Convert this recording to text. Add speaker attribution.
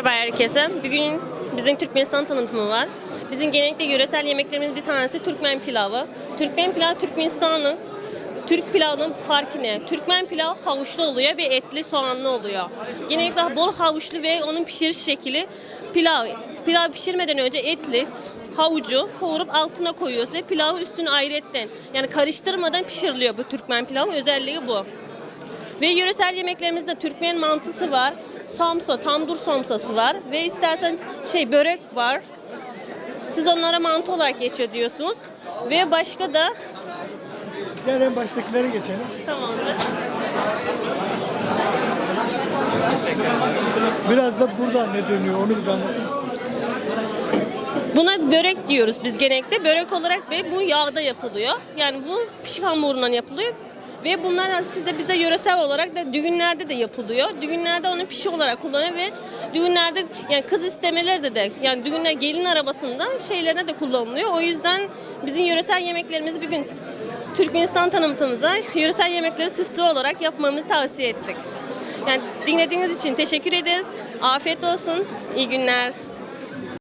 Speaker 1: Merhaba herkese. Bugün bizim Türkmenistan tanıtımı var. Bizim genellikle yöresel yemeklerimiz bir tanesi Türkmen pilavı. Türkmen pilavı Türkmenistan'ın Türk pilavının farkı ne? Türkmen pilavı havuçlu oluyor ve etli soğanlı oluyor. Genellikle bol havuçlu ve onun pişiriş şekli pilav pişirmeden önce etli havucu kavurup altına koyuyoruz ve pilavı üstüne ayrıyetten yani karıştırmadan pişiriliyor bu Türkmen pilavı. Özelliği bu. Ve yöresel yemeklerimizde Türkmen mantısı var. Samsa, tandır somsası var ve istersen börek var. Siz onlara mantı olarak geçiyor diyorsunuz. Ve başka da
Speaker 2: Gel en baştakilere geçelim.
Speaker 1: tamamdır.
Speaker 2: Biraz da burada ne dönüyor onu bize anlatır mısın?
Speaker 1: Buna börek diyoruz biz genellikle. Börek olarak ve bu yağda yapılıyor. Yani bu pişik hamurundan yapılıyor. Ve bunlar bize yöresel olarak da düğünlerde de yapılıyor. Düğünlerde onu pişi olarak kullanıyor ve düğünlerde yani kız istemelerde de yani düğünler gelin arabasında şeylerine de kullanılıyor. O yüzden bizim yöresel yemeklerimizi bir gün Türkmenistan tanıtımımıza yöresel yemekleri süslü olarak yapmamızı tavsiye ettik. Yani dinlediğiniz için teşekkür ederiz. Afiyet olsun. İyi günler.